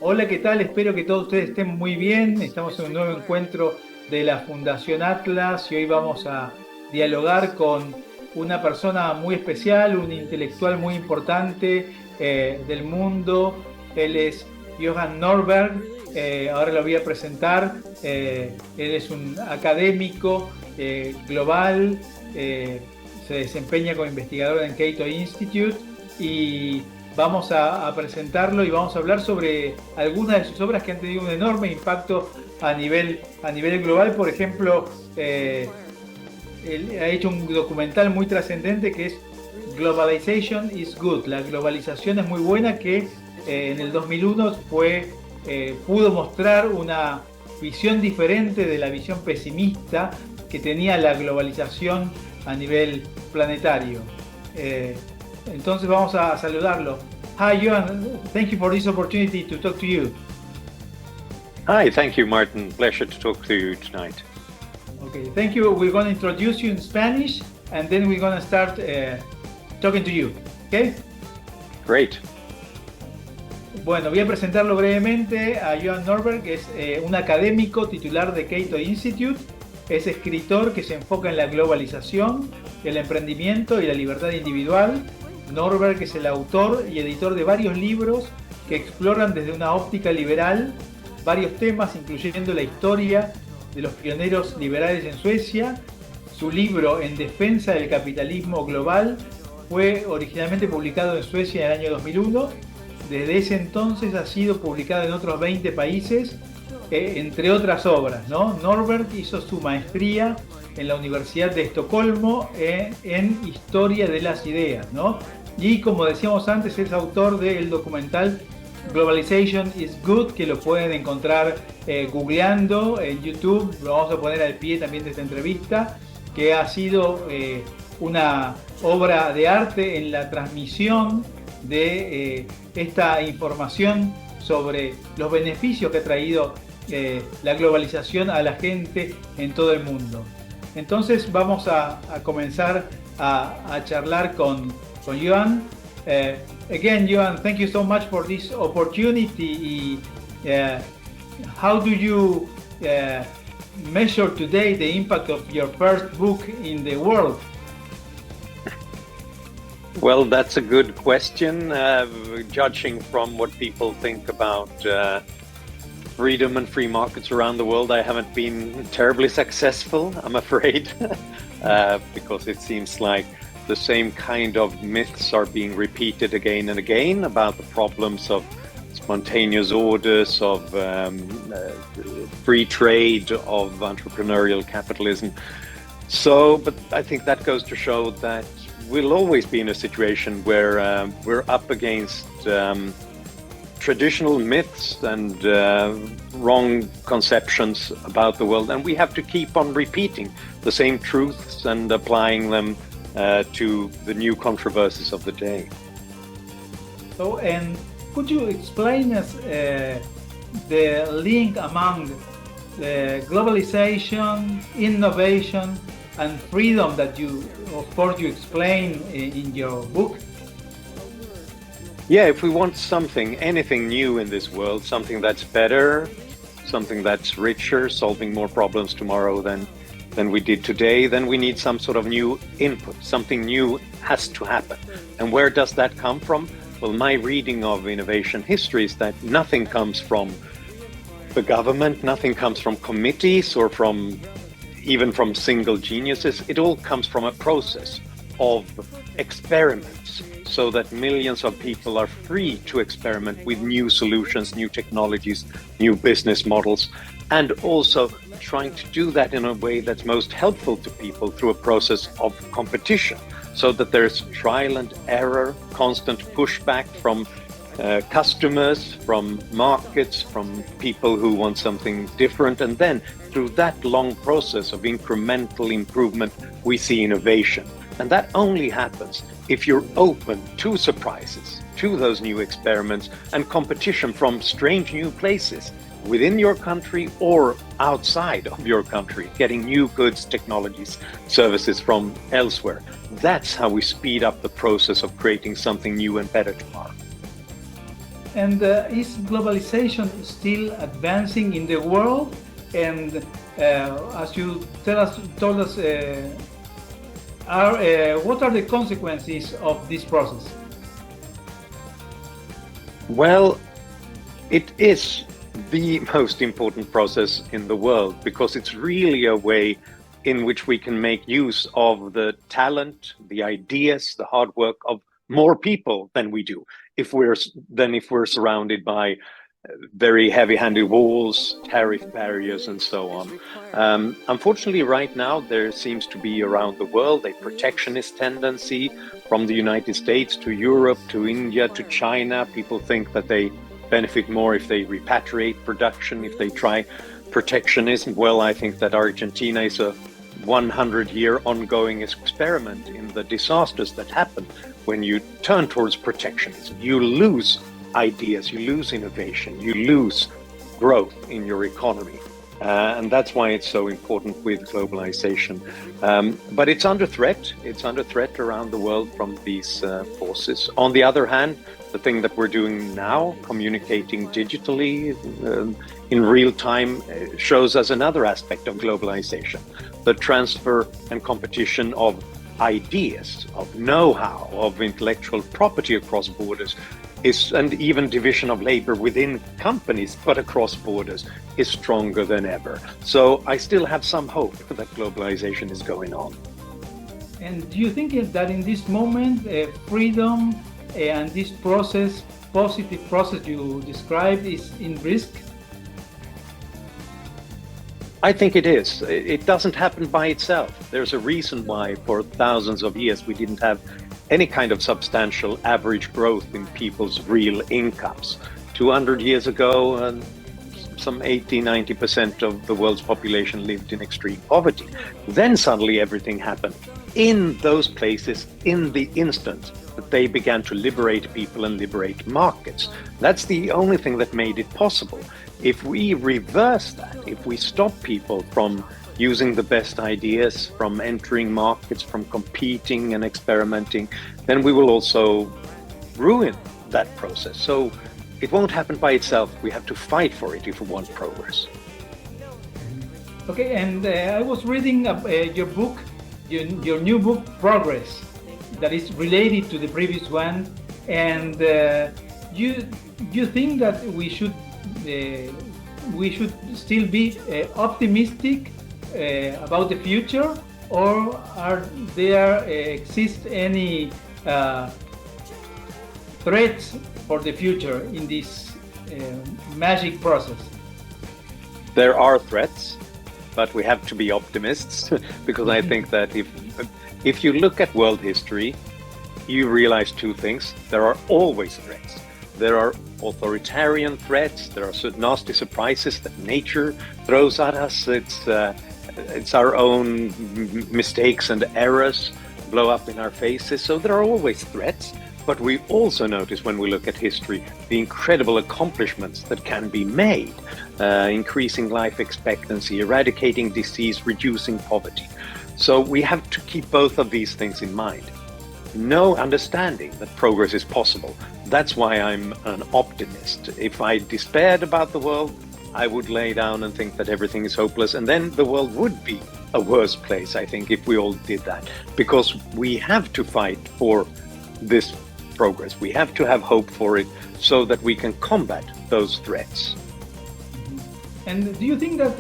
Hola, ¿qué tal? Espero que todos ustedes estén muy bien. Estamos en un nuevo encuentro de la Fundación Atlas y hoy vamos a dialogar con una persona muy especial, un intelectual muy importante del mundo. Él es Johan Norberg. Ahora lo voy a presentar. Él es un académico global. Se desempeña como investigador en Cato Institute y vamos a presentarlo y vamos a hablar sobre algunas de sus obras que han tenido un enorme impacto a nivel global. Por ejemplo, él ha hecho un documental muy trascendente que es Globalization is Good. La globalización es muy buena, que en el 2001 pudo mostrar una visión diferente de la visión pesimista que tenía la globalización a nivel planetario. Entonces vamos a saludarlo. Hi, Johan. Thank you for this opportunity to talk to you. Hi, thank you, Martin. Pleasure to talk to you tonight. Okay, thank you. We're going to introduce you in Spanish, and then we're going to start talking to you. Okay? Great. Bueno, voy a presentarlo brevemente a Johan Norberg, que es un académico titular de Cato Institute. Es escritor que se enfoca en la globalización, el emprendimiento y la libertad individual. Norberg es el autor y editor de varios libros que exploran desde una óptica liberal varios temas, incluyendo la historia de los pioneros liberales en Suecia. Su libro En defensa del capitalismo global fue originalmente publicado en Suecia en el año 2001. Desde ese entonces ha sido publicado en otros 20 países, entre otras obras, ¿no? Norberg hizo su maestría en la Universidad de Estocolmo en historia de las ideas, ¿no? Y como decíamos antes, es autor del documental Globalization is Good, que lo pueden encontrar googleando en YouTube. Lo vamos a poner al pie también de esta entrevista, que ha sido una obra de arte en la transmisión de esta información sobre los beneficios que ha traído la globalización a la gente en todo el mundo. Entonces vamos a comenzar a charlar con Johan. Again, Johan, thank you so much for this opportunity. How do you measure today the impact of your first book in the world? Well, that's a good question. Judging from what people think about freedom and free markets around the world, I haven't been terribly successful, I'm afraid, because it seems like the same kind of myths are being repeated again and again about the problems of spontaneous orders, of free trade, of entrepreneurial capitalism. So, but I think that goes to show that we'll always be in a situation where we're up against traditional myths and wrong conceptions about the world, and we have to keep on repeating the same truths and applying them to the new controversies of the day. So, and could you explain us the link among the globalization, innovation, and freedom that you, of course, you explain in your book? Yeah, if we want anything new in this world, something that's better, something that's richer, solving more problems tomorrow than we did today, then we need some sort of new input. Something new has to happen. And where does that come from? Well, my reading of innovation history is that nothing comes from the government, nothing comes from committees or even from single geniuses. It all comes from a process of experiments, so that millions of people are free to experiment with new solutions, new technologies, new business models, and also trying to do that in a way that's most helpful to people through a process of competition, so that there's trial and error, constant pushback from customers, from markets, from people who want something different. And then through that long process of incremental improvement, we see innovation. And that only happens if you're open to surprises, to those new experiments and competition from strange new places within your country or outside of your country, getting new goods, technologies, services from elsewhere. That's how we speed up the process of creating something new and better tomorrow. And is globalization still advancing in the world? And as you told us, what are the consequences of this process? Well, it is the most important process in the world because it's really a way in which we can make use of the talent, the ideas, the hard work of more people than we do if we're surrounded by very heavy-handed walls, tariff barriers, and so on. Unfortunately, right now, there seems to be around the world a protectionist tendency from the United States to Europe, to India, to China. People think that they benefit more if they repatriate production, if they try protectionism. Well, I think that Argentina is a 100-year ongoing experiment in the disasters that happen when you turn towards protectionism. You lose ideas, you lose innovation, you lose growth in your economy. And that's why it's so important with globalization. But it's under threat. It's under threat around the world from these forces. On the other hand, the thing that we're doing now, communicating digitally in real time, shows us another aspect of globalization. The transfer and competition of ideas, of know-how, of intellectual property across borders and even division of labor within companies, but across borders, is stronger than ever. So I still have some hope that globalization is going on. And do you think that in this moment, freedom and this process, positive process you described, is in risk? I think it is. It doesn't happen by itself. There's a reason why for thousands of years we didn't have any kind of substantial average growth in people's real incomes. 200 years ago, some 80-90% of the world's population lived in extreme poverty. Then suddenly everything happened in those places in the instant that they began to liberate people and liberate markets. That's the only thing that made it possible. If we reverse that, if we stop people from using the best ideas, from entering markets, from competing and experimenting, then we will also ruin that process. So it won't happen by itself. We have to fight for it if we want progress. Okay, and I was reading your book, your new book, Progress, that is related to the previous one, and you think that we should still be optimistic about the future, or exist any threats for the future in this magic process? There are threats, but we have to be optimists because I think that if you look at world history, you realize two things. There are always threats. There are authoritarian threats. There are nasty surprises that nature throws at us. It's our own mistakes and errors blow up in our faces. So there are always threats. But we also notice when we look at history the incredible accomplishments that can be made, increasing life expectancy, eradicating disease, reducing poverty. So we have to keep both of these things in mind. No understanding that progress is possible. That's why I'm an optimist. If I despaired about the world, I would lay down and think that everything is hopeless, and then the world would be a worse place, I think, if we all did that. Because we have to fight for this progress. We have to have hope for it so that we can combat those threats. And do you think that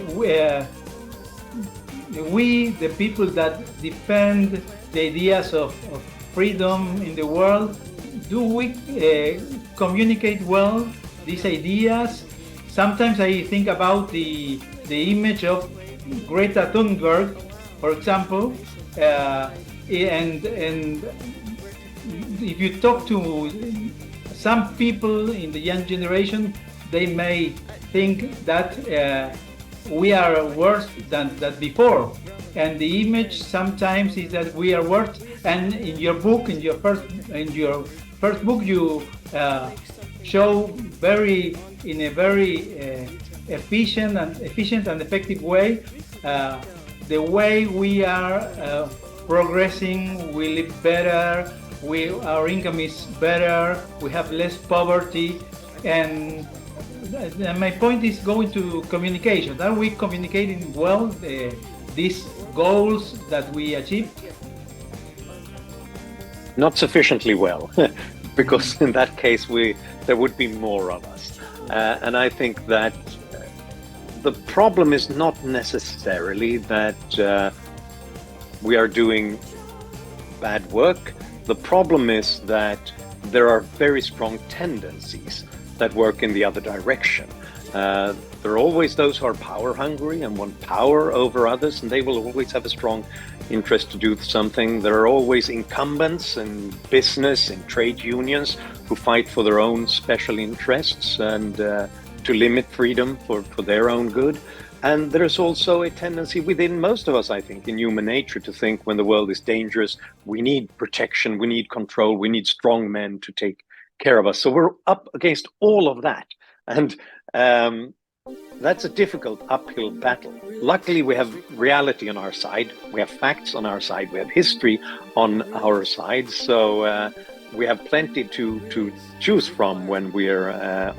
we, the people that defend the ideas of freedom in the world, do we communicate well these ideas? Sometimes I think about the image of Greta Thunberg, for example, and if you talk to some people in the young generation, they may think that we are worse than before, and the image sometimes is that we are worse. And in your book, in your first book, you show in a very efficient and effective way the way we are progressing. We live better. Our income is better. We have less poverty. And my point is going to communication. Are we communicating well these goals that we achieved? Not sufficiently well, because in that case there would be more of us. And I think that the problem is not necessarily that we are doing bad work. The problem is that there are very strong tendencies that work in the other direction. There are always those who are power hungry and want power over others, and they will always have a strong interest to do something. There are always incumbents in business, in trade unions, who fight for their own special interests and to limit freedom for their own good. And there's also a tendency within most of us, I think, in human nature to think when the world is dangerous, we need protection, we need control, we need strong men to take care of us. So we're up against all of that. And that's a difficult uphill battle. Luckily, we have reality on our side. We have facts on our side. We have history on our side. So we have plenty to choose from when we're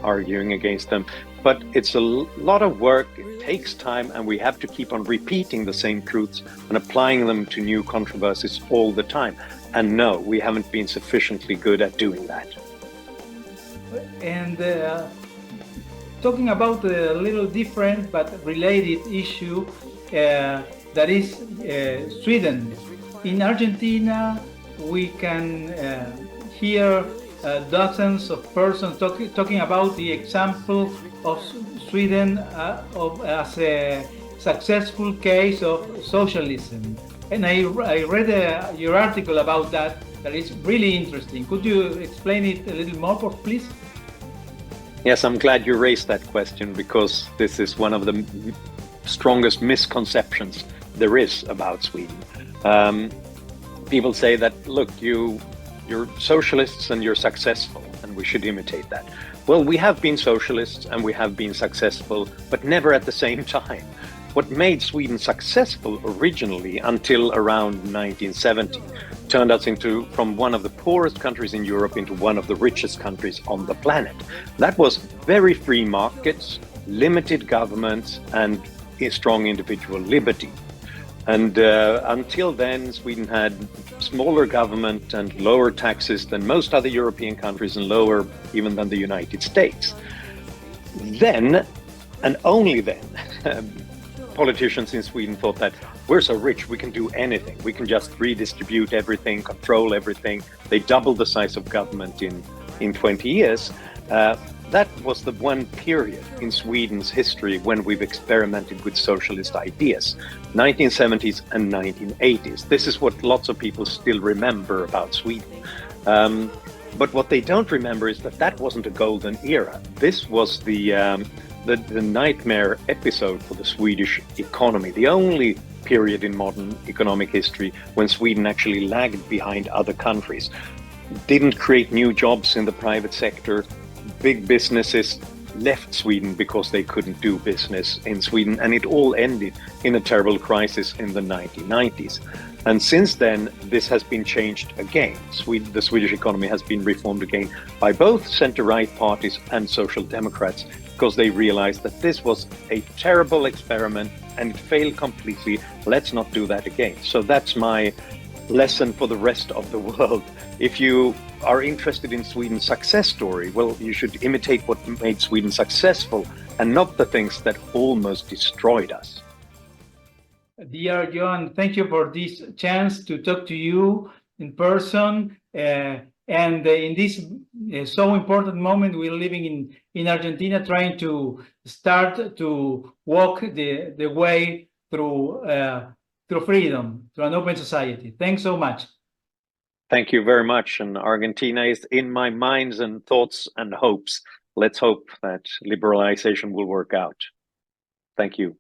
arguing against them. But it's a lot of work. It takes time, and we have to keep on repeating the same truths and applying them to new controversies all the time. And no, we haven't been sufficiently good at doing that. And talking about a little different but related issue, that is Sweden. In Argentina, we can hear dozens of persons talking about the example of Sweden as a successful case of socialism. And I read your article about that. That is really interesting. Could you explain it a little more, please? Yes, I'm glad you raised that question, because this is one of the strongest misconceptions there is about Sweden. People say that, look, you're socialists and you're successful, and we should imitate that. Well, we have been socialists and we have been successful, but never at the same time. What made Sweden successful originally until around 1970 turned us from one of the poorest countries in Europe into one of the richest countries on the planet. That was very free markets, limited governments, and a strong individual liberty. And until then, Sweden had smaller government and lower taxes than most other European countries, and lower even than the United States. Then, and only then, politicians in Sweden thought that we're so rich, we can do anything. We can just redistribute everything, control everything. They doubled the size of government in 20 years. That was the one period in Sweden's history when we've experimented with socialist ideas, 1970s and 1980s. This is what lots of people still remember about Sweden. But what they don't remember is that wasn't a golden era. This was the nightmare episode for the Swedish economy, the only period in modern economic history when Sweden actually lagged behind other countries, didn't create new jobs in the private sector. Big businesses left Sweden because they couldn't do business in Sweden, and it all ended in a terrible crisis in the 1990s. And since then, this has been changed again. The Swedish economy has been reformed again by both center-right parties and social democrats, because they realized that this was a terrible experiment and it failed completely. Let's not do that again. So that's my lesson for the rest of the world. If you are interested in Sweden's success story, well, you should imitate what made Sweden successful and not the things that almost destroyed us. Dear Johan, thank you for this chance to talk to you in person. And in this so important moment, we're living in Argentina, trying to start to walk the way through freedom, through an open society. Thanks so much. Thank you very much. And Argentina is in my minds and thoughts and hopes. Let's hope that liberalization will work out. Thank you.